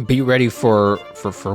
Be ready for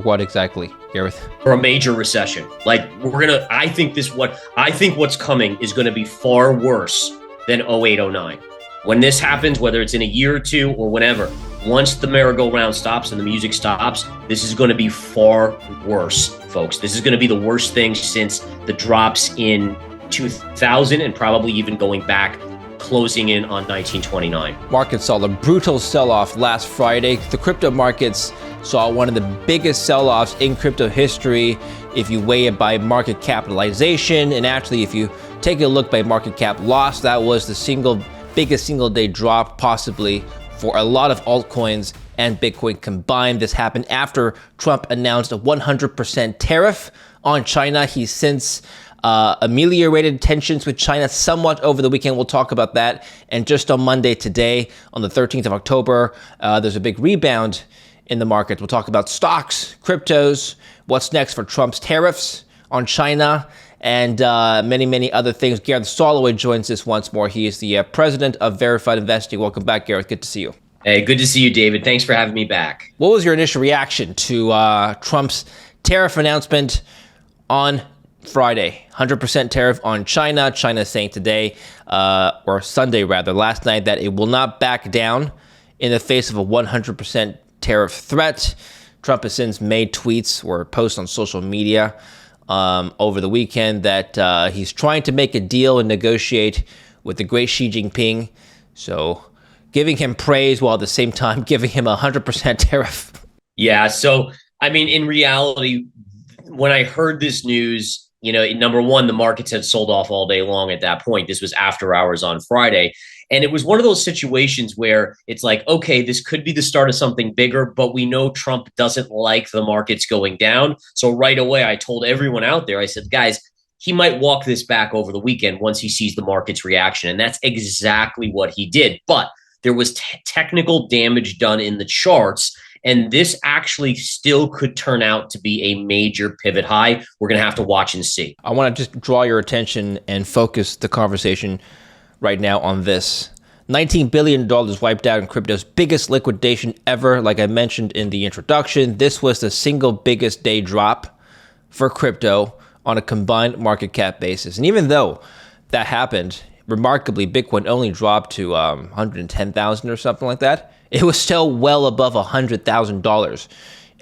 what exactly, Gareth? For a major recession. Like I think what's coming is gonna be far worse than 08, 09. When this happens, whether it's in a year or two or whenever, once the merry-go-round stops and the music stops, this is going to be far worse, folks. This is going to be the worst thing since the drops in 2000 and probably even going back, closing in on 1929. Markets saw a brutal sell-off last Friday. The crypto markets saw one of the biggest sell-offs in crypto history if you weigh it by market capitalization. And actually, if you take a look by market cap loss, that was the biggest single day drop possibly for a lot of altcoins and Bitcoin combined. This happened after Trump announced a 100% tariff on China. He's since ameliorated tensions with China somewhat over the weekend. We'll talk about that. And just on Monday today, on the 13th of October, there's a big rebound in the market. We'll talk about stocks, cryptos, what's next for Trump's tariffs on China, and many, many other things. Gareth Soloway joins us once more. He is the president of Verified Investing. Welcome back, Gareth. Good to see you. Hey, good to see you, David. Thanks for having me back. What was your initial reaction to Trump's tariff announcement on Friday? 100% tariff on China. China saying today, or Sunday rather, last night, that it will not back down in the face of a 100% tariff threat. Trump has since made tweets or posts on social media over the weekend that he's trying to make a deal and negotiate with the great Xi Jinping. So giving him praise while at the same time giving him a 100% tariff. Yeah. So, I mean, in reality, when I heard this news, number one, the markets had sold off all day long at that point. This was after hours on Friday. And it was one of those situations where it's like, okay, this could be the start of something bigger, but we know Trump doesn't like the markets going down. So right away, I told everyone out there, I said, guys, he might walk this back over the weekend once he sees the market's reaction. And that's exactly what he did. But there was technical damage done in the charts. And this actually still could turn out to be a major pivot high. We're going to have to watch and see. I want to just draw your attention and focus the conversation right now on this. $19 billion wiped out in crypto's biggest liquidation ever. Like I mentioned in the introduction, this was the single biggest day drop for crypto on a combined market cap basis. And even though that happened, remarkably, Bitcoin only dropped to 110,000 or something like that. It was still well above $100,000.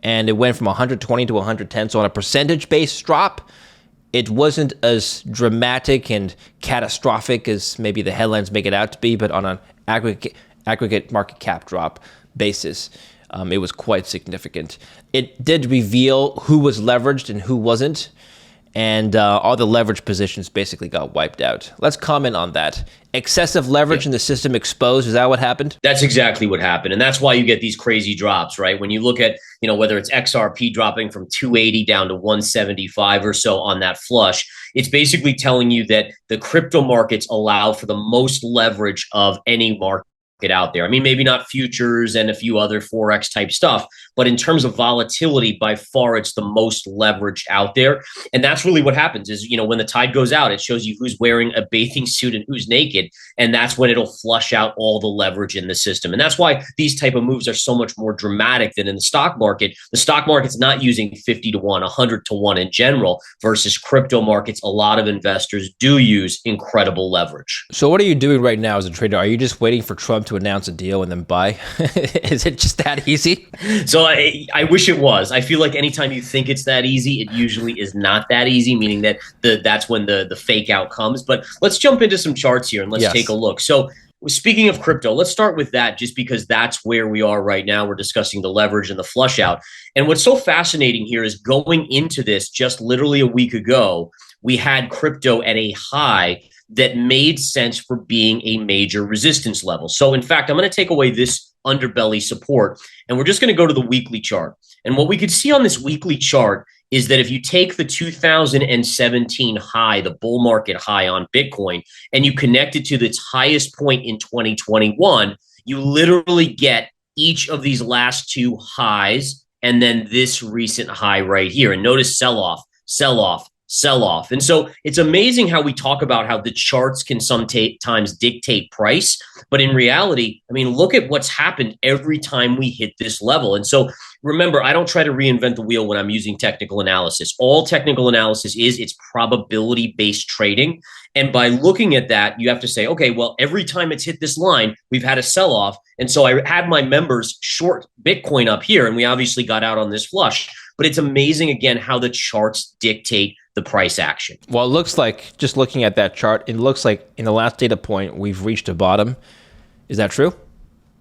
And it went from 120 to 110. So on a percentage-based drop, it wasn't as dramatic and catastrophic as maybe the headlines make it out to be, but on an aggregate market cap drop basis, it was quite significant. It did reveal who was leveraged and who wasn't, and all the leverage positions basically got wiped out. Let's comment on that. Excessive leverage in the system exposed. Is that what happened? That's exactly what happened. And that's why you get these crazy drops, right? When you look at, whether it's XRP dropping from 280 down to 175 or so on that flush, it's basically telling you that the crypto markets allow for the most leverage of any market out there. I mean, maybe not futures and a few other Forex type stuff, but in terms of volatility, by far, it's the most leveraged out there. And that's really what happens is, when the tide goes out, it shows you who's wearing a bathing suit and who's naked. And that's when it'll flush out all the leverage in the system. And that's why these type of moves are so much more dramatic than in the stock market. The stock market's not using 50 to 1, 100 to 1 in general versus crypto markets. A lot of investors do use incredible leverage. So what are you doing right now as a trader? Are you just waiting for Trump to announce a deal and then buy? Is it just that easy? So I wish it was. I feel like anytime you think it's that easy, it usually is not that easy, meaning that that's when the fake out comes. But let's jump into some charts here and let's take a look. So speaking of crypto, let's start with that just because that's where we are right now. We're discussing the leverage and the flush out. And what's so fascinating here is going into this just literally a week ago, we had crypto at a high that made sense for being a major resistance level. So in fact, I'm going to take away this underbelly support and we're just going to go to the weekly chart. And what we could see on this weekly chart is that if you take the 2017 high, the bull market high on Bitcoin, and you connect it to its highest point in 2021, you literally get each of these last two highs and then this recent high right here. And notice sell off, sell-off. And so it's amazing how we talk about how the charts can sometimes dictate price, but in reality, I mean, look at what's happened every time we hit this level. And so remember, I don't try to reinvent the wheel when I'm using technical analysis. All technical analysis is, it's probability-based trading. And by looking at that, you have to say, okay, well, every time it's hit this line, we've had a sell-off. And so I had my members short Bitcoin up here, and we obviously got out on this flush. But it's amazing, again, how the charts dictate the price action. Well, it looks like, just looking at that chart, it looks like in the last data point, we've reached a bottom. Is that true?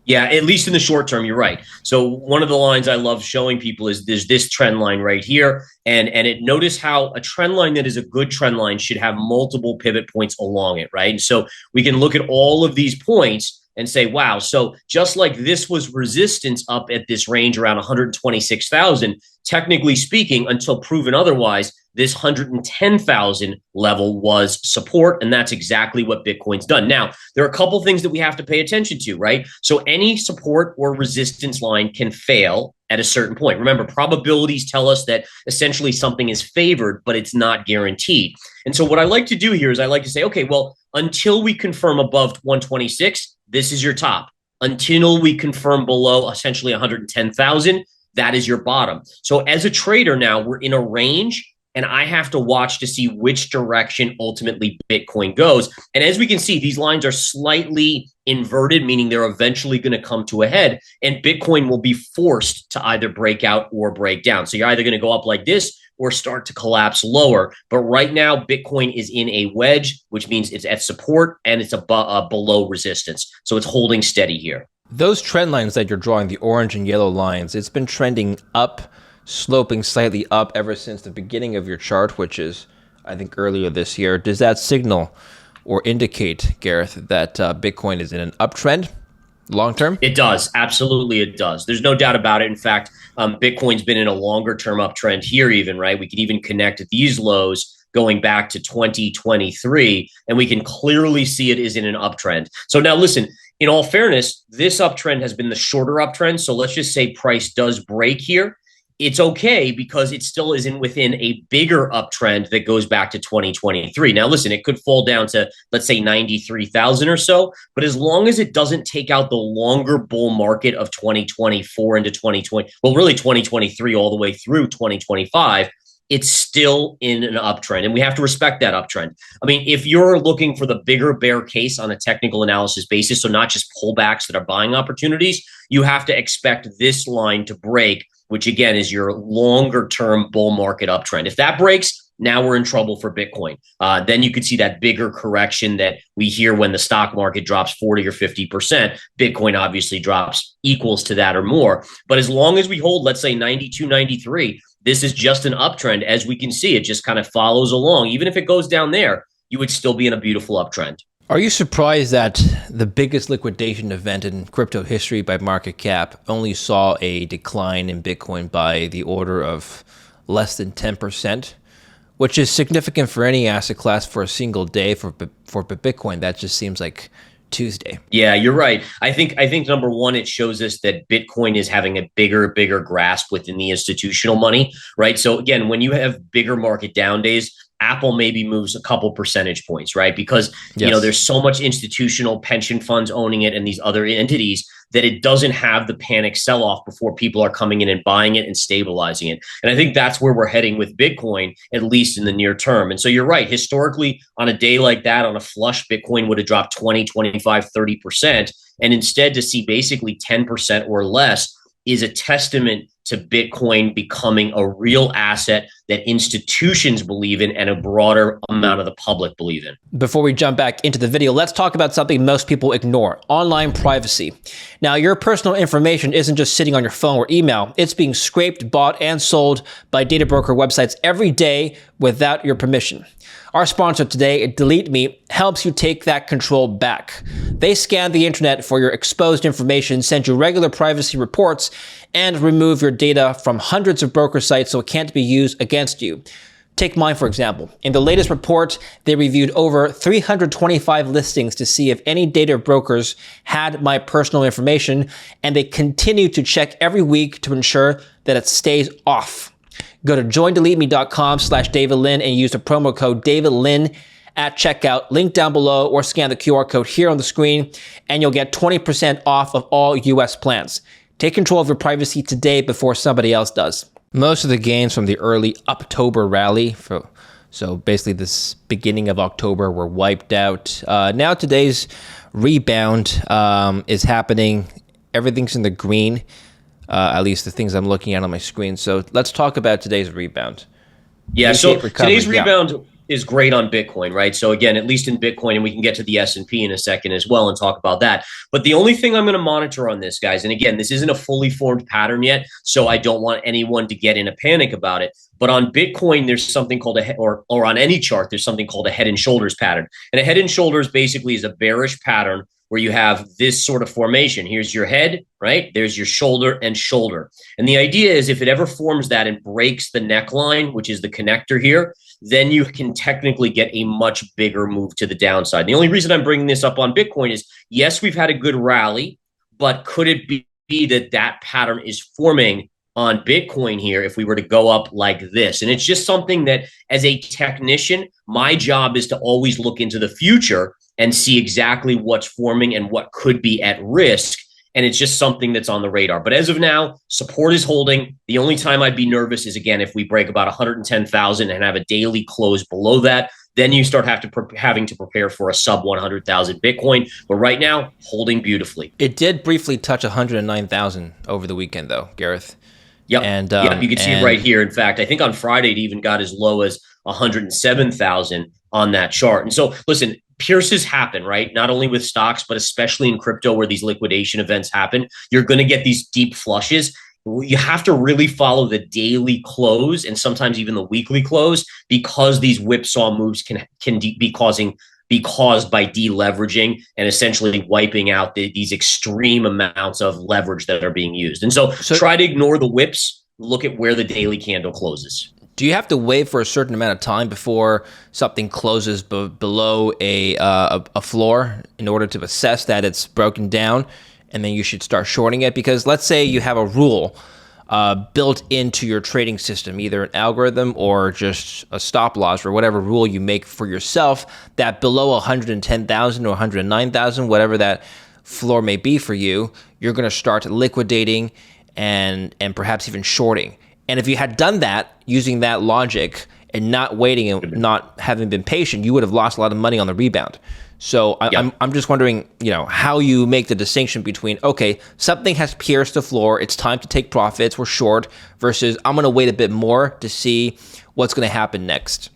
Yeah, at least in the short term, you're right. So one of the lines I love showing people is there's this trend line right here. And notice how a trend line that is a good trend line should have multiple pivot points along it, right? And so we can look at all of these points and say, wow, so just like this was resistance up at this range around 126,000, technically speaking, until proven otherwise, this 110,000 level was support, and that's exactly what Bitcoin's done. Now, there are a couple things that we have to pay attention to, right? So any support or resistance line can fail at a certain point. Remember, probabilities tell us that essentially something is favored, but it's not guaranteed. And so what I like to do here is I like to say, okay, well, until we confirm above 126, this is your top. Until we confirm below essentially 110,000, that is your bottom. So as a trader now, we're in a range, and I have to watch to see which direction ultimately Bitcoin goes. And as we can see, these lines are slightly inverted, meaning they're eventually going to come to a head, and Bitcoin will be forced to either break out or break down. So you're either going to go up like this or start to collapse lower. But right now, Bitcoin is in a wedge, which means it's at support and it's below resistance. So it's holding steady here. Those trend lines that you're drawing, the orange and yellow lines, it's been trending up, sloping slightly up ever since the beginning of your chart, which is, I think, earlier this year. Does that signal or indicate, Gareth, that Bitcoin is in an uptrend long term? It does. Absolutely, it does. There's no doubt about it. In fact, Bitcoin's been in a longer term uptrend here even, right? We can even connect these lows going back to 2023, and we can clearly see it is in an uptrend. So now listen, in all fairness, this uptrend has been the shorter uptrend. So let's just say price does break here. It's okay because it still isn't within a bigger uptrend that goes back to 2023. Now, listen, it could fall down to, let's say, 93,000 or so. But as long as it doesn't take out the longer bull market of 2024 into 2020, well, really 2023 all the way through 2025, it's still in an uptrend. And we have to respect that uptrend. I mean, if you're looking for the bigger bear case on a technical analysis basis, so not just pullbacks that are buying opportunities, you have to expect this line to break, which again is your longer term bull market uptrend. If that breaks, now we're in trouble for Bitcoin. Then you could see that bigger correction that we hear when the stock market drops 40 or 50%. Bitcoin obviously drops equals to that or more. But as long as we hold, let's say 92, 93, this is just an uptrend. As we can see, it just kind of follows along. Even if it goes down there, you would still be in a beautiful uptrend. Are you surprised that the biggest liquidation event in crypto history by market cap only saw a decline in Bitcoin by the order of less than 10%, which is significant for any asset class for a single day? For Bitcoin, that just seems like Tuesday. Yeah, you're right. I think number one, it shows us that Bitcoin is having a bigger grasp within the institutional money, right? So again, when you have bigger market down days, Apple maybe moves a couple percentage points, right? Because, yes, there's so much institutional pension funds owning it and these other entities that it doesn't have the panic sell-off before people are coming in and buying it and stabilizing it. And I think that's where we're heading with Bitcoin, at least in the near term. And so you're right. Historically, on a day like that, on a flush, Bitcoin would have dropped 20, 25, 30%. And instead to see basically 10% or less is a testament to Bitcoin becoming a real asset that institutions believe in and a broader amount of the public believe in. Before we jump back into the video, let's talk about something most people ignore: online privacy. Now, your personal information isn't just sitting on your phone or email. It's being scraped, bought, and sold by data broker websites every day without your permission. Our sponsor today, Delete Me, helps you take that control back. They scan the internet for your exposed information, send you regular privacy reports, and remove your data from hundreds of broker sites so it can't be used against you. Take mine, for example. In the latest report, they reviewed over 325 listings to see if any data brokers had my personal information, and they continue to check every week to ensure that it stays off. Go to joindeleteme.com/DavidLin and use the promo code DavidLin at checkout. Link down below or scan the QR code here on the screen and you'll get 20% off of all US plans. Take control of your privacy today before somebody else does. Most of the gains from the early October rally, so basically this beginning of October, were wiped out. Now today's rebound is happening. Everything's in the green. At least the things I'm looking at on my screen. So let's talk about today's rebound. Yeah, so today's rebound is great on Bitcoin, right? So again, at least in Bitcoin, and we can get to the S&P in a second as well and talk about that. But the only thing I'm going to monitor on this, guys, and again, this isn't a fully formed pattern yet, so I don't want anyone to get in a panic about it. But on Bitcoin, there's something called or on any chart, there's something called a head and shoulders pattern. And a head and shoulders basically is a bearish pattern where you have this sort of formation. Here's your head, right? There's your shoulder and shoulder. And the idea is if it ever forms that and breaks the neckline, which is the connector here, then you can technically get a much bigger move to the downside. The only reason I'm bringing this up on Bitcoin is, yes, we've had a good rally, but could it be that that pattern is forming on Bitcoin here if we were to go up like this? And it's just something that as a technician, my job is to always look into the future and see exactly what's forming and what could be at risk. And it's just something that's on the radar. But as of now, support is holding. The only time I'd be nervous is, again, if we break about 110,000 and have a daily close below that, then you start having to prepare for a sub 100,000 Bitcoin. But right now, holding beautifully. It did briefly touch 109,000 over the weekend, though, Gareth. Yep. And you can see it right here. In fact, I think on Friday it even got as low as 107,000 on that chart. And so, listen, pierces happen, right? Not only with stocks, but especially in crypto where these liquidation events happen. You're going to get these deep flushes. You have to really follow the daily close and sometimes even the weekly close, because these whipsaw moves can be caused by deleveraging and essentially wiping out these extreme amounts of leverage that are being used. And so try to ignore the whips. Look at where the daily candle closes. Do you have to wait for a certain amount of time before something closes below a floor in order to assess that it's broken down, and then you should start shorting it? Because let's say you have a rule built into your trading system, either an algorithm or just a stop loss or whatever rule you make for yourself, that below 110,000 or 109,000, whatever that floor may be for you, you're going to start liquidating and perhaps even shorting. And if you had done that using that logic and not waiting and not having been patient, you would have lost a lot of money on the rebound. So I'm just wondering, how you make the distinction between, okay, something has pierced the floor, it's time to take profits, we're short, versus I'm going to wait a bit more to see what's going to happen next.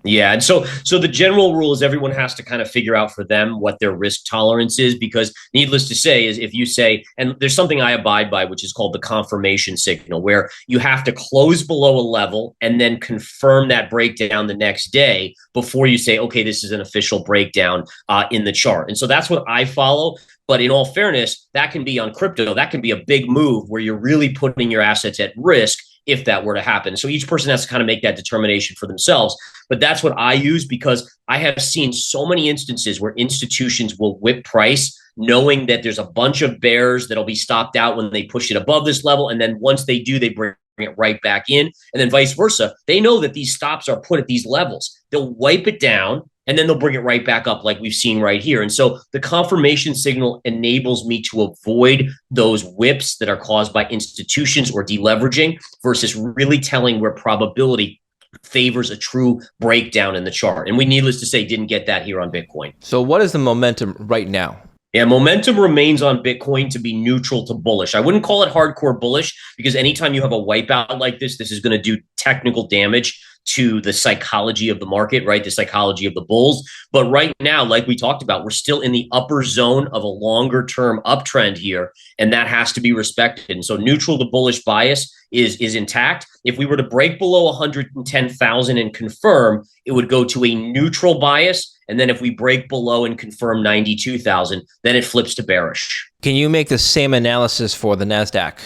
Yeah. And so the general rule is everyone has to kind of figure out for them what their risk tolerance is, because needless to say is if you say, and there's something I abide by, which is called the confirmation signal, where you have to close below a level and then confirm that breakdown the next day before you say, okay, this is an official breakdown in the chart. And so that's what I follow. But in all fairness, that can be on crypto. That can be a big move where you're really putting your assets at risk if that were to happen. So each person has to kind of make that determination for themselves. But that's what I use, because I have seen so many instances where institutions will whip price knowing that there's a bunch of bears that'll be stopped out when they push it above this level. And then once they do, they bring it right back in. And then vice versa. They know that these stops are put at these levels. They'll wipe it down and then they'll bring it right back up like we've seen right here. And so the confirmation signal enables me to avoid those whips that are caused by institutions or deleveraging versus really telling where probability favors a true breakdown in the chart. And we, needless to say, didn't get that here on Bitcoin. So what is the momentum right now? Yeah, momentum remains on Bitcoin to be neutral to bullish. I wouldn't call it hardcore bullish, because anytime you have a wipeout like this is going to do technical damage to the psychology of the market, right? The psychology of the bulls. But right now, like we talked about, we're still in the upper zone of a longer term uptrend here, and that has to be respected. And so neutral to bullish bias is intact. If we were to break below 110,000 and confirm, it would go to a neutral bias. And then if we break below and confirm 92,000, then it flips to bearish. Can you make the same analysis for the NASDAQ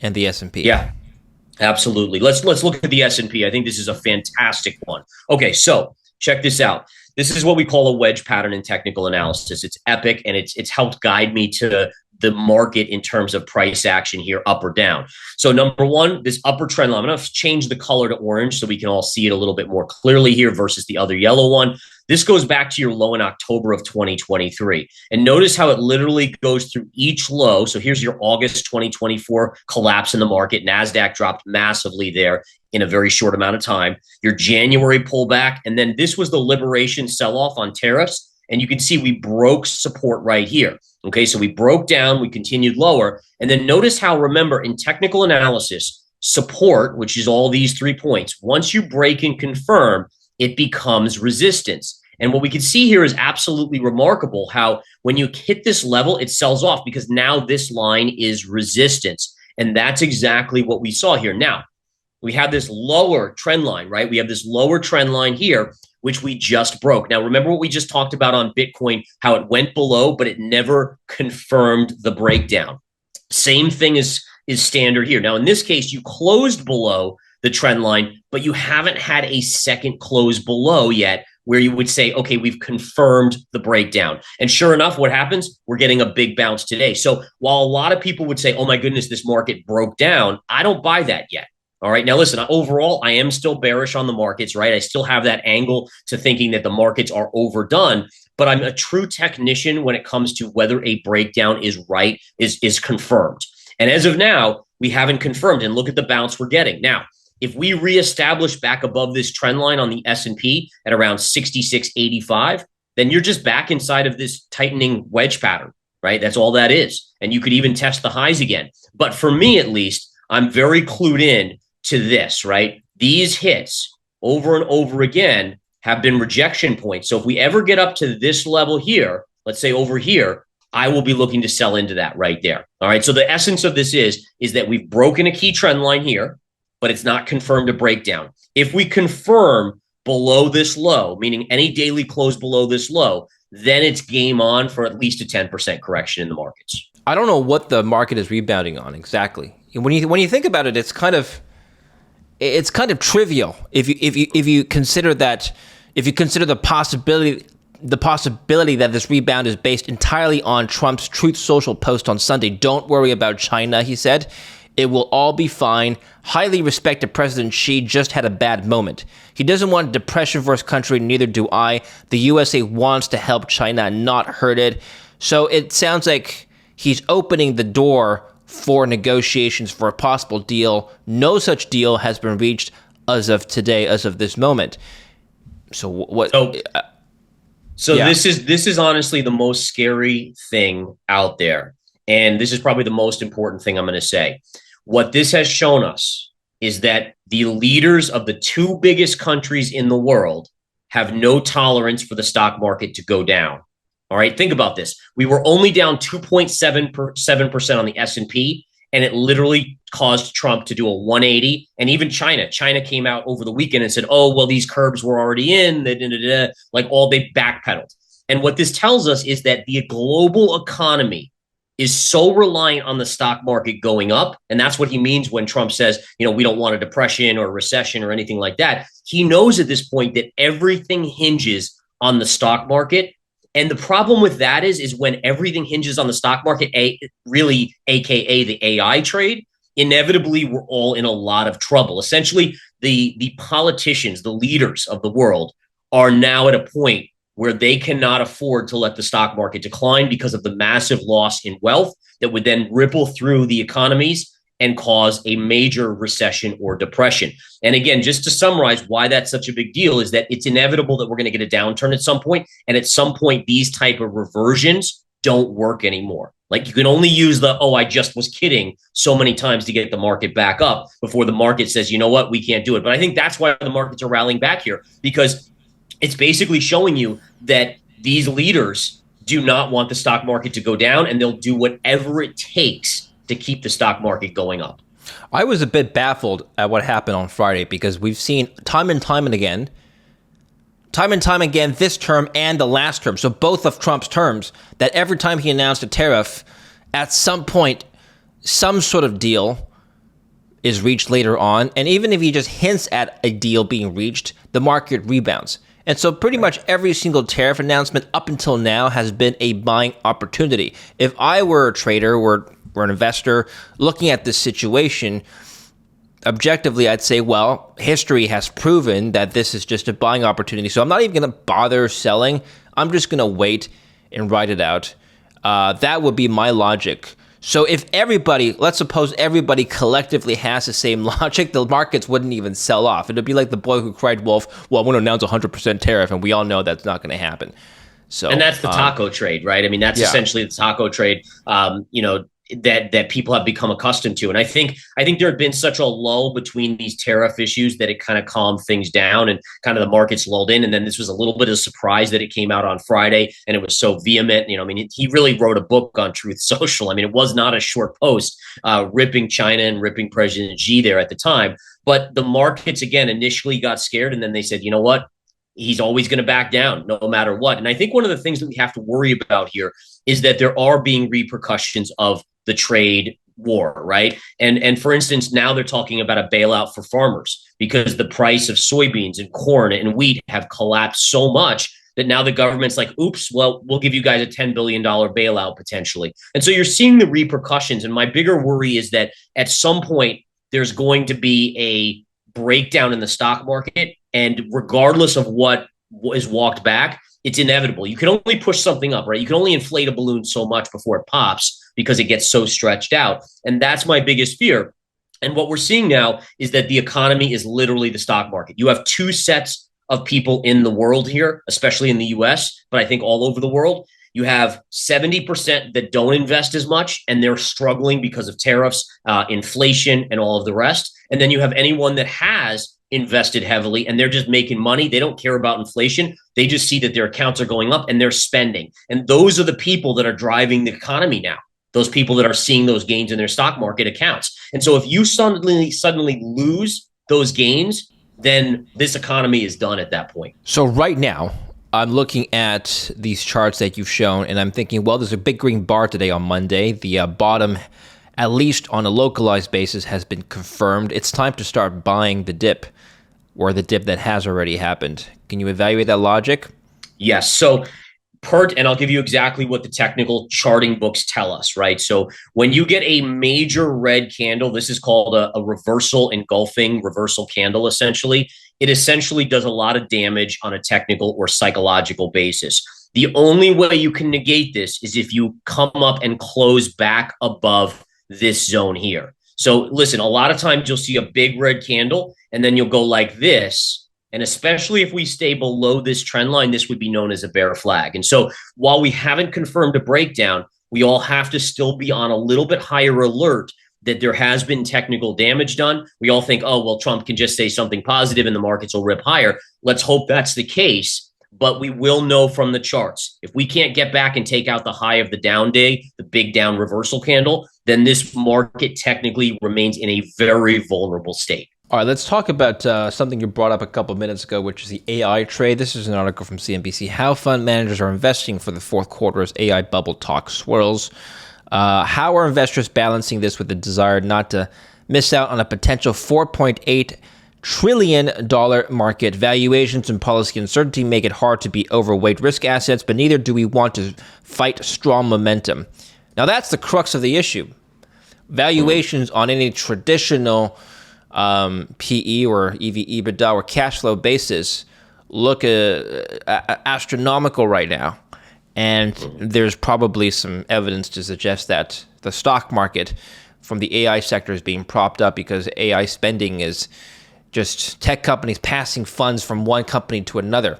and the S&P? Yeah. Absolutely. Let's look at the S&P. I think this is a fantastic one. Okay, so check this out. This is what we call a wedge pattern in technical analysis. It's epic, and it's helped guide me to the market in terms of price action here, up or down. So number one, this upper trend line, I'm going to change the color to orange so we can all see it a little bit more clearly here versus the other yellow one. This goes back to your low in October of 2023. And notice how it literally goes through each low. So here's your August 2024 collapse in the market. NASDAQ dropped massively there in a very short amount of time. Your January pullback. And then this was the liberation sell-off on tariffs. And you can see we broke support right here. Okay, so we broke down, we continued lower. And then notice how, remember, in technical analysis, support, which is all these 3 points, once you break and confirm, it becomes resistance. And what we can see here is absolutely remarkable how when you hit this level, it sells off because now this line is resistance. And that's exactly what we saw here. Now, we have this lower trend line, right? We have this lower trend line here, which we just broke. Now, remember what we just talked about on Bitcoin, how it went below, but it never confirmed the breakdown. Same thing is standard here. Now, in this case, you closed below the trend line, but you haven't had a second close below yet where you would say, okay, we've confirmed the breakdown. And sure enough, what happens? We're getting a big bounce today. So while a lot of people would say, oh my goodness, this market broke down, I don't buy that yet. All right. Now, listen, overall, I am still bearish on the markets, right? I still have that angle to thinking that the markets are overdone, but I'm a true technician when it comes to whether a breakdown is right, is confirmed. And as of now, we haven't confirmed. And look at the bounce we're getting. Now, if we reestablish back above this trend line on the S&P at around 66.85, then you're just back inside of this tightening wedge pattern, right? That's all that is. And you could even test the highs again. But for me, at least, I'm very clued in to this, right? These hits over and over again have been rejection points. So if we ever get up to this level here, let's say over here, I will be looking to sell into that right there. All right. So the essence of this is that we've broken a key trend line here, but it's not confirmed a breakdown. If we confirm below this low, meaning any daily close below this low, then it's game on for at least a 10% correction in the markets. I don't know what the market is rebounding on exactly. When you think about it, it's kind of trivial if you consider the possibility that this rebound is based entirely on Trump's Truth Social post on Sunday. Don't worry about China, he said. It will all be fine. Highly respected President Xi just had a bad moment. He doesn't want a depression-verse country, neither do I. The USA wants to help China, not hurt it. So it sounds like he's opening the door for negotiations for a possible deal. No such deal has been reached as of today, as of this moment. So what? So yeah. This is honestly the most scary thing out there. And this is probably the most important thing I'm going to say. What this has shown us is that the leaders of the two biggest countries in the world have no tolerance for the stock market to go down. All right, think about this. We were only down 2.7% on the S&P, and it literally caused Trump to do a 180. And even China came out over the weekend and said, oh, well, these curbs were already in, they backpedaled. And what this tells us is that the global economy is so reliant on the stock market going up. And that's what he means when Trump says, we don't want a depression or a recession or anything like that. He knows at this point that everything hinges on the stock market. And the problem with that is when everything hinges on the stock market, really, AKA the AI trade, inevitably we're all in a lot of trouble. Essentially, the politicians, the leaders of the world are now at a point where they cannot afford to let the stock market decline because of the massive loss in wealth that would then ripple through the economies and cause a major recession or depression. And again, just to summarize why that's such a big deal is that it's inevitable that we're going to get a downturn at some point. And at some point, these type of reversions don't work anymore. Like you can only use I just was kidding so many times to get the market back up before the market says, you know what, we can't do it. But I think that's why the markets are rallying back here, because it's basically showing you that these leaders do not want the stock market to go down, and they'll do whatever it takes to keep the stock market going up. I was a bit baffled at what happened on Friday because we've seen time and time again, this term and the last term, so both of Trump's terms, that every time he announced a tariff, at some point, some sort of deal is reached later on. And even if he just hints at a deal being reached, the market rebounds. And so pretty much every single tariff announcement up until now has been a buying opportunity. If I were a trader or an investor looking at this situation, objectively, I'd say, well, history has proven that this is just a buying opportunity. So I'm not even going to bother selling. I'm just going to wait and ride it out. That would be my logic. So if everybody, let's suppose everybody collectively has the same logic, the markets wouldn't even sell off. It would be like the boy who cried wolf, well, I'm going to announce 100% tariff, and we all know that's not going to happen. So, and that's the taco trade, right? I mean, that's essentially the taco trade, that people have become accustomed to. And I think there had been such a lull between these tariff issues that it kind of calmed things down and kind of the markets lulled in. And then this was a little bit of a surprise that it came out on Friday and it was so vehement. I mean, he really wrote a book on Truth Social. I mean, it was not a short post, ripping China and ripping President Xi there at the time. But the markets, again, initially got scared. And then they said, you know what? He's always going to back down no matter what. And I think one of the things that we have to worry about here is that there are being repercussions of the trade war, right? And for instance, now they're talking about a bailout for farmers because the price of soybeans and corn and wheat have collapsed so much that now the government's like, oops, well, we'll give you guys a $10 billion bailout potentially. And so you're seeing the repercussions. And my bigger worry is that at some point, there's going to be a breakdown in the stock market. And regardless of what is walked back, it's inevitable. You can only push something up, right? You can only inflate a balloon so much before it pops because it gets so stretched out. And that's my biggest fear. And what we're seeing now is that the economy is literally the stock market. You have two sets of people in the world here, especially in the US, but I think all over the world. You have 70% that don't invest as much and they're struggling because of tariffs, inflation, and all of the rest. And then you have anyone that has invested heavily and they're just making money. They don't care about inflation. They just see that their accounts are going up and they're spending. And those are the people that are driving the economy now. Those people that are seeing those gains in their stock market accounts. And so if you suddenly lose those gains, then this economy is done at that point. So right now, I'm looking at these charts that you've shown, and I'm thinking, well, there's a big green bar today on Monday. The bottom, at least on a localized basis, has been confirmed. It's time to start buying the dip, or the dip that has already happened. Can you evaluate that logic? Yes. So and I'll give you exactly what the technical charting books tell us, right? So when you get a major red candle, this is called a reversal engulfing reversal candle, essentially. It essentially does a lot of damage on a technical or psychological basis. The only way you can negate this is if you come up and close back above this zone here. So listen, a lot of times you'll see a big red candle and then you'll go like this. And especially if we stay below this trend line, this would be known as a bear flag. And so while we haven't confirmed a breakdown, we all have to still be on a little bit higher alert that there has been technical damage done. We all think, oh, well, Trump can just say something positive and the markets will rip higher. Let's hope that's the case. But we will know from the charts. If we can't get back and take out the high of the down day, the big down reversal candle, then this market technically remains in a very vulnerable state. All right, let's talk about something you brought up a couple of minutes ago, which is the AI trade. This is an article from CNBC. How fund managers are investing for the fourth quarter as AI bubble talk swirls. How are investors balancing this with the desire not to miss out on a potential $4.8 trillion market? Valuations and policy uncertainty make it hard to be overweight risk assets, but neither do we want to fight strong momentum. Now, that's the crux of the issue. Valuations on any traditional PE or EV/EBITDA or cash flow basis look astronomical right now. And there's probably some evidence to suggest that the stock market from the AI sector is being propped up because AI spending is just tech companies passing funds from one company to another.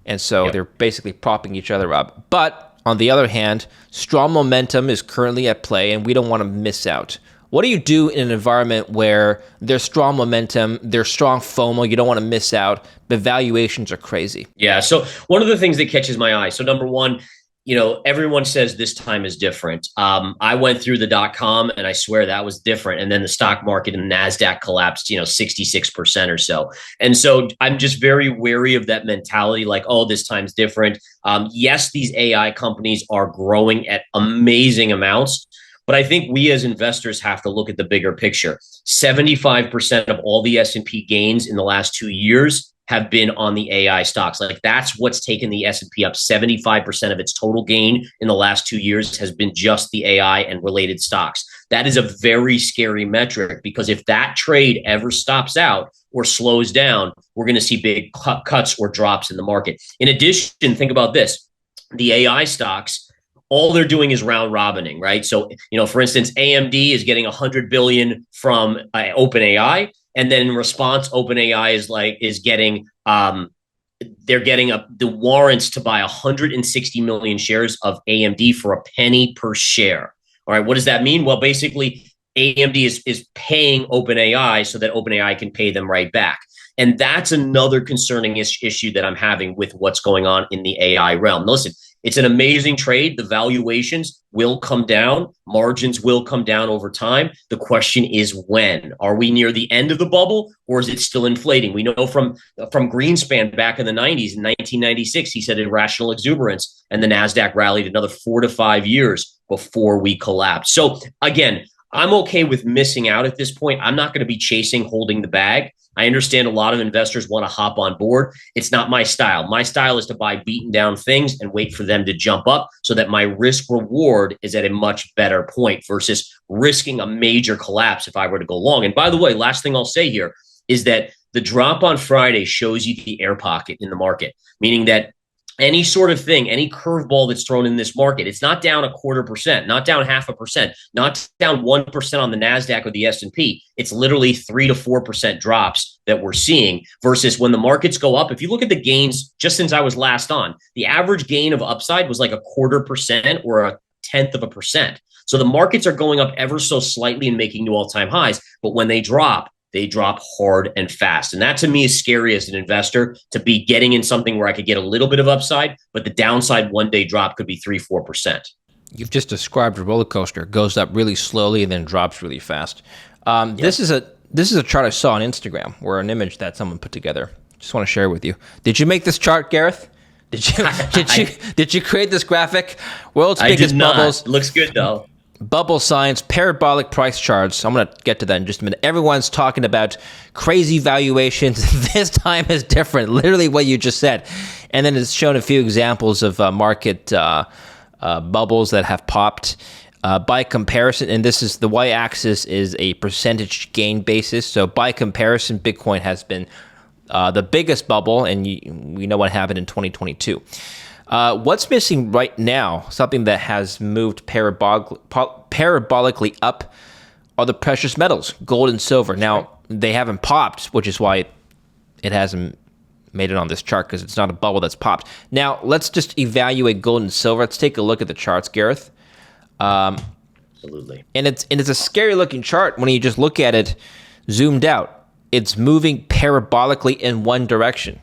And so they're basically propping each other up. But on the other hand, strong momentum is currently at play and we don't want to miss out. What do you do in an environment where there's strong momentum, there's strong FOMO, you don't want to miss out, but valuations are crazy? Yeah, so one of the things that catches my eye, so number one, everyone says this time is different. I went through the .com and I swear that was different. And then the stock market and NASDAQ collapsed, 66% or so. And so I'm just very wary of that mentality, like, oh, this time's different. Yes, these AI companies are growing at amazing amounts. But I think we as investors have to look at the bigger picture. 75% of all the S&P gains in the last 2 years have been on the AI stocks. Like that's what's taken the S&P up. 75% of its total gain in the last 2 years has been just the AI and related stocks. That is a very scary metric, because if that trade ever stops out or slows down, we're going to see big cuts or drops in the market. In addition, think about this. The AI stocks, all they're doing is round robining, right? So, for instance, AMD is getting 100 billion from OpenAI, and then in response, OpenAI is getting they're getting the warrants to buy 160 million shares of AMD for a penny per share. All right, what does that mean? Well, basically, AMD is paying OpenAI so that OpenAI can pay them right back. And that's another concerning issue that I'm having with what's going on in the AI realm. Listen, it's an amazing trade. The valuations will come down. Margins will come down over time. The question is when. Are we near the end of the bubble, or is it still inflating? We know from Greenspan back in the 90s, in 1996, he said irrational exuberance, and the NASDAQ rallied another 4 to 5 years before we collapsed. So again, I'm okay with missing out at this point. I'm not going to be chasing holding the bag. I understand a lot of investors want to hop on board. It's not my style. My style is to buy beaten down things and wait for them to jump up so that my risk reward is at a much better point versus risking a major collapse if I were to go long. And by the way, last thing I'll say here is that the drop on Friday shows you the air pocket in the market, meaning that any sort of thing, any curveball that's thrown in this market, it's not down 0.25%, not down 0.5%, not down 1% on the NASDAQ or the S&P. It's literally 3 to 4% drops that we're seeing versus when the markets go up. If you look at the gains just since I was last on, the average gain of upside was like 0.25% or 0.1%. So the markets are going up ever so slightly and making new all-time highs. But when they drop hard and fast. And that to me is scary as an investor, to be getting in something where I could get a little bit of upside, but the downside one day drop could be 3-4%. You've just described a roller coaster. It goes up really slowly and then drops really fast. Yep. This is a chart I saw on Instagram, or an image that someone put together. Just want to share with you. Did you make this chart, Gareth? Did you create this graphic? World's biggest bubbles. Looks good though. Bubble science, parabolic price charts. I'm going to get to that in just a minute. Everyone's talking about crazy valuations. This time is different, literally what you just said. And then it's shown a few examples of market bubbles that have popped. By comparison, and this is the y-axis is a percentage gain basis. So by comparison, Bitcoin has been the biggest bubble, and we know what happened in 2022. What's missing right now, something that has moved parabolically up, are the precious metals, gold and silver. Now, they haven't popped, which is why it hasn't made it on this chart, because it's not a bubble that's popped. Now, let's just evaluate gold and silver. Let's take a look at the charts, Gareth. Absolutely. And it's a scary looking chart when you just look at it zoomed out. It's moving parabolically in one direction.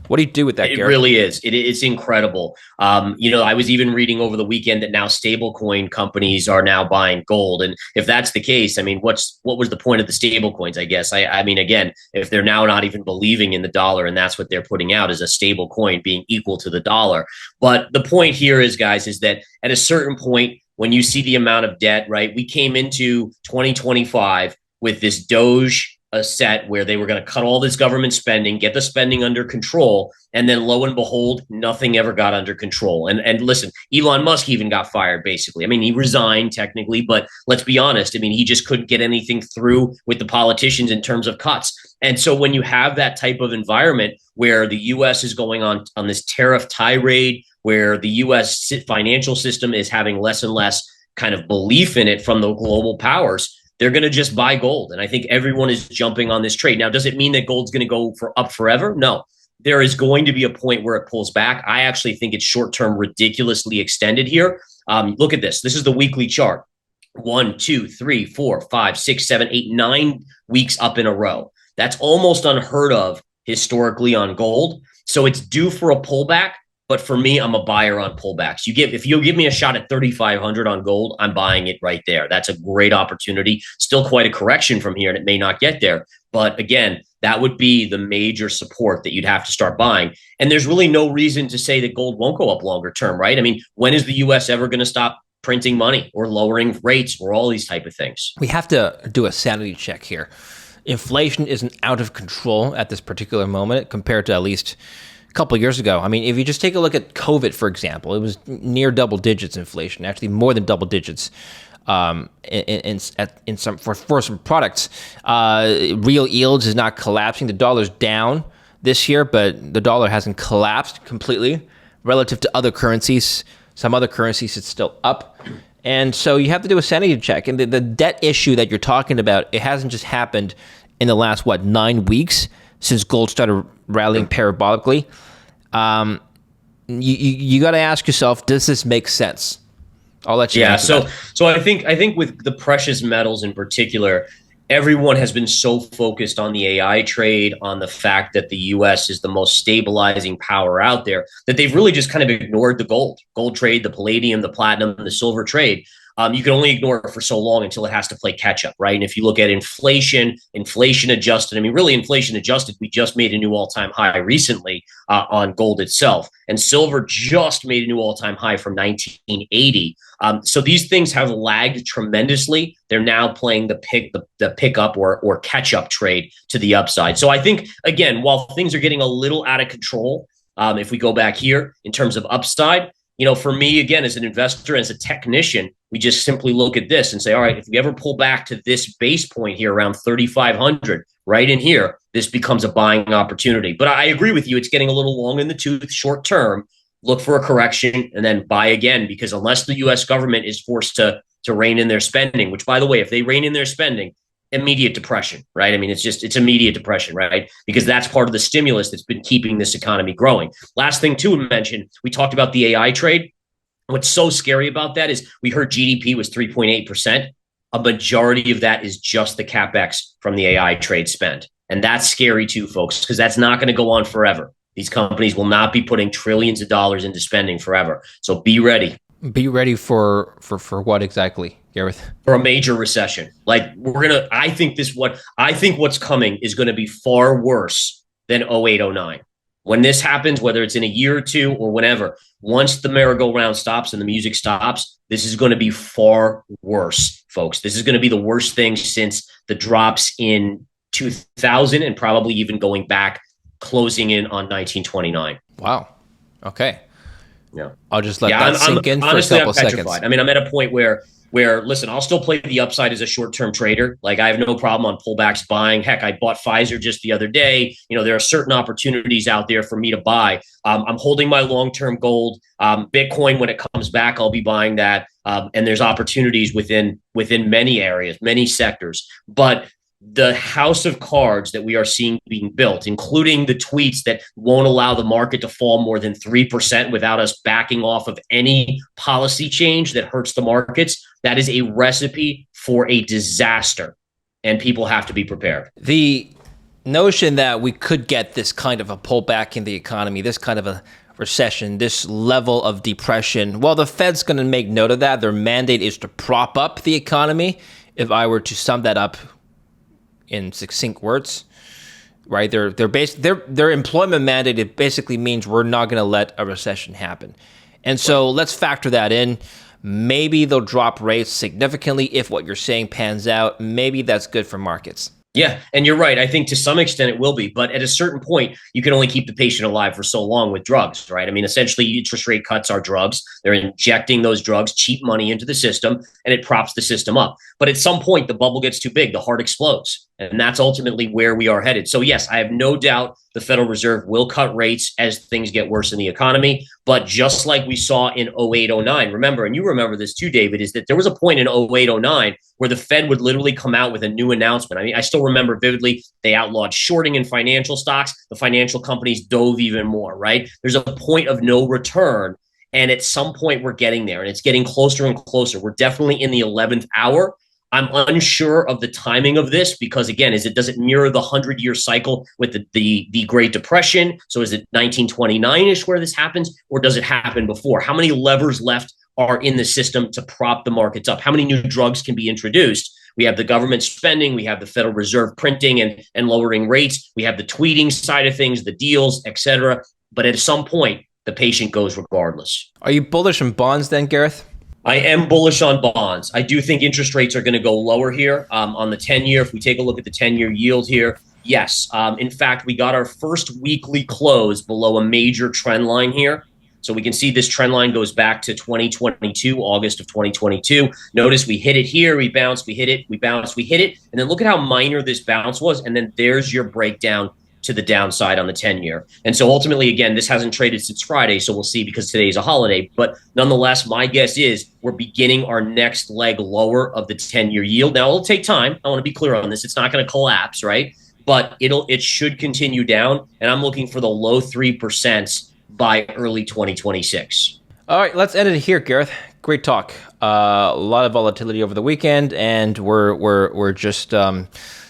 What do you do with that, Gareth? It really is. It's incredible. I was even reading over the weekend that now stablecoin companies are now buying gold. And if that's the case, I mean, what was the point of the stablecoins, I guess? I mean, again, if they're now not even believing in the dollar and that's what they're putting out as a stable coin being equal to the dollar. But the point here is, guys, is that at a certain point, when you see the amount of debt, right, we came into 2025 with this Doge set where they were going to cut all this government spending, get the spending under control, and then lo and behold, nothing ever got under control. And listen, Elon Musk even got fired, basically. I mean, he resigned technically, but let's be honest. I mean, he just couldn't get anything through with the politicians in terms of cuts. And so when you have that type of environment where the U.S. is going on this tariff tirade, where the U.S. financial system is having less and less kind of belief in it from the global powers, they're going to just buy gold. And I think everyone is jumping on this trade. Now, does it mean that gold's going to go up forever? No. There is going to be a point where it pulls back. I actually think it's short-term ridiculously extended here. Look at this. This is the weekly chart. 1, 2, 3, 4, 5, 6, 7, 8, 9 weeks up in a row. That's almost unheard of historically on gold. So it's due for a pullback. But for me, I'm a buyer on pullbacks. If you give me a shot at 3,500 on gold, I'm buying it right there. That's a great opportunity. Still quite a correction from here, and it may not get there. But again, that would be the major support that you'd have to start buying. And there's really no reason to say that gold won't go up longer term, right? I mean, when is the U.S. ever going to stop printing money or lowering rates or all these type of things? We have to do a sanity check here. inflation isn't out of control at this particular moment compared to at least a couple of years ago. I mean, if you just take a look at COVID, for example, it was near double digits inflation, actually more than double digits. In some for some products, real yields is not collapsing. The dollar's down this year, but the dollar hasn't collapsed completely relative to other currencies. Some other currencies it's still up, and so you have to do a sanity check. And the debt issue that you're talking about, it hasn't just happened in the last 9 weeks since gold started rallying parabolically. You got to ask yourself, does this make sense? I'll let you. Yeah. So I think with the precious metals in particular, everyone has been so focused on the AI trade, on the fact that the U.S. is the most stabilizing power out there, that they've really just kind of ignored the gold trade, the palladium, the platinum, the silver trade. You can only ignore it for so long until it has to play catch up, right? And if you look at inflation adjusted, I mean, really inflation adjusted, we just made a new all-time high recently on gold itself. And silver just made a new all-time high from 1980. So these things have lagged tremendously. They're now playing the pickup or catch-up trade to the upside. So I think, again, while things are getting a little out of control, if we go back here in terms of upside, for me, again, as an investor, as a technician, we just simply look at this and say, all right, if we ever pull back to this base point here around 3,500, right in here, this becomes a buying opportunity. But I agree with you. It's getting a little long in the tooth short term. Look for a correction and then buy again, because unless the U.S. government is forced to rein in their spending, which, by the way, if they rein in their spending, immediate depression, right? I mean, it's immediate depression, right? Because that's part of the stimulus that's been keeping this economy growing. Last thing to mention, we talked about the AI trade. What's so scary about that is we heard GDP was 3.8%. A majority of that is just the CapEx from the AI trade spend. And that's scary too, folks, because that's not going to go on forever. These companies will not be putting trillions of dollars into spending forever. So be ready. Be ready for what exactly, Gareth? For a major recession. Like I think what's coming is going to be far worse than 08, 09. When this happens, whether it's in a year or two or whenever, once the merry-go-round stops and the music stops, this is going to be far worse, folks. This is going to be the worst thing since the drops in 2000 and probably even going back, closing in on 1929. Wow. Okay. Yeah. I'll just let that sink in for a couple seconds. I mean, I'm at a point where listen, I'll still play the upside as a short-term trader. Like, I have no problem on pullbacks buying. Heck, I bought Pfizer just the other day. There are certain opportunities out there for me to buy. I'm holding my long-term gold. Bitcoin, when it comes back, I'll be buying that. And there's opportunities within many areas, many sectors. But the house of cards that we are seeing being built, including the tweets that won't allow the market to fall more than 3% without us backing off of any policy change that hurts the markets, that is a recipe for a disaster. And people have to be prepared. The notion that we could get this kind of a pullback in the economy, this kind of a recession, this level of depression, well, the Fed's going to make note of that. Their mandate is to prop up the economy. If I were to sum that up in succinct words, right? Their employment mandate, it basically means we're not going to let a recession happen. And so let's factor that in. Maybe they'll drop rates significantly if what you're saying pans out. Maybe that's good for markets. Yeah, and you're right. I think to some extent it will be, but at a certain point, you can only keep the patient alive for so long with drugs, right? I mean, essentially, interest rate cuts are drugs. They're injecting those drugs, cheap money into the system, and it props the system up. But at some point, the bubble gets too big, the heart explodes, and that's ultimately where we are headed. So yes, I have no doubt the Federal Reserve will cut rates as things get worse in the economy. But just like we saw in 08, 09, remember, and you remember this too, David, is that there was a point in 08, 09 where the Fed would literally come out with a new announcement. I mean, I still remember vividly, they outlawed shorting in financial stocks. The financial companies dove even more, right? There's a point of no return. And at some point, we're getting there, and it's getting closer and closer. We're definitely in the 11th hour. I'm unsure of the timing of this because, again, does it mirror the 100-year cycle with the Great Depression? So is it 1929-ish where this happens, or does it happen before? How many levers left are in the system to prop the markets up? How many new drugs can be introduced? We have the government spending, we have the Federal Reserve printing and lowering rates, we have the tweeting side of things, the deals, etc. But at some point, the patient goes regardless. Are you bullish on bonds then, Gareth? I am bullish on bonds. I do think interest rates are going to go lower here on the 10-year. If we take a look at the 10-year yield here, yes. In fact, we got our first weekly close below a major trend line here. So we can see this trend line goes back to 2022, August of 2022. Notice we hit it here, we bounced, we hit it, we bounced, we hit it. And then look at how minor this bounce was. And then there's your breakdown to the downside on the 10-year. And so ultimately, again, this hasn't traded since Friday, so we'll see because today is a holiday. But nonetheless, my guess is we're beginning our next leg lower of the 10-year yield. Now, it'll take time. I want to be clear on this. It's not going to collapse, right? But it should continue down, and I'm looking for the low 3% by early 2026. All right, let's end it here, Gareth. Great talk. A lot of volatility over the weekend, and we're just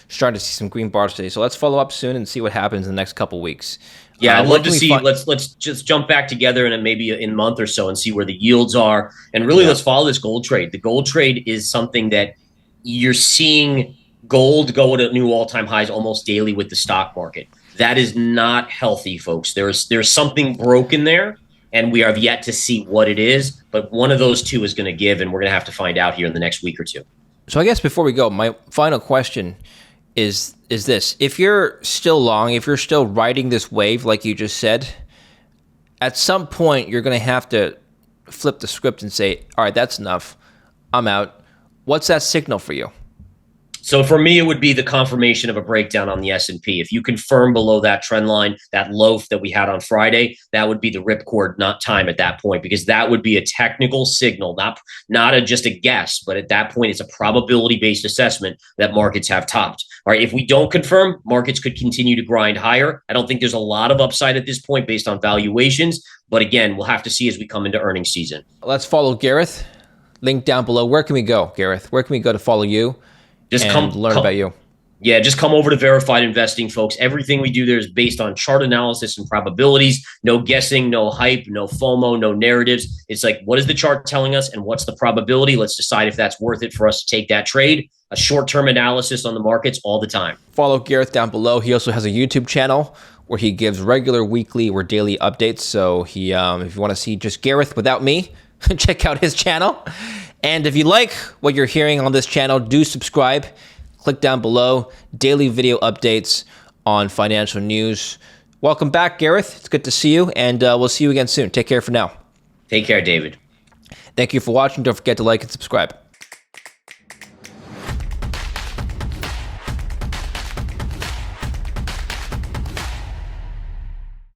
starting to see some green bars today. So let's follow up soon and see what happens in the next couple weeks. Yeah, I'd love to see. Let's just jump back together in maybe in a month or so and see where the yields are, and really let's follow this gold trade. The gold trade is something that you're seeing gold go to new all-time highs almost daily with the stock market. That is not healthy, folks. There's something broken there, and we have yet to see what it is. But one of those two is going to give, and we're going to have to find out here in the next week or two. So I guess before we go, my final question is this. If you're still long, if you're still riding this wave, like you just said, at some point you're going to have to flip the script and say, all right, that's enough. I'm out. What's that signal for you? So for me, it would be the confirmation of a breakdown on the S&P. If you confirm below that trend line, that loaf that we had on Friday, that would be the ripcord, not time at that point, because that would be a technical signal, not just a guess, but at that point, it's a probability-based assessment that markets have topped. All right, if we don't confirm, markets could continue to grind higher. I don't think there's a lot of upside at this point based on valuations, but again, we'll have to see as we come into earnings season. Let's follow Gareth. Link down below. Where can we go, Gareth? Where can we go to follow you? Just learn about you. Yeah, just come over to Verified Investing, folks. Everything we do there is based on chart analysis and probabilities. No guessing, no hype, no FOMO, no narratives. It's like, what is the chart telling us and what's the probability? Let's decide if that's worth it for us to take that trade. A short-term analysis on the markets all the time. Follow Gareth down below. He also has a YouTube channel where he gives regular, weekly, or daily updates. So if you want to see just Gareth without me, check out his channel. And if you like what you're hearing on this channel, do subscribe. Click down below. Daily video updates on financial news. Welcome back, Gareth. It's good to see you, and we'll see you again soon. Take care for now. Take care, David. Thank you for watching. Don't forget to like and subscribe.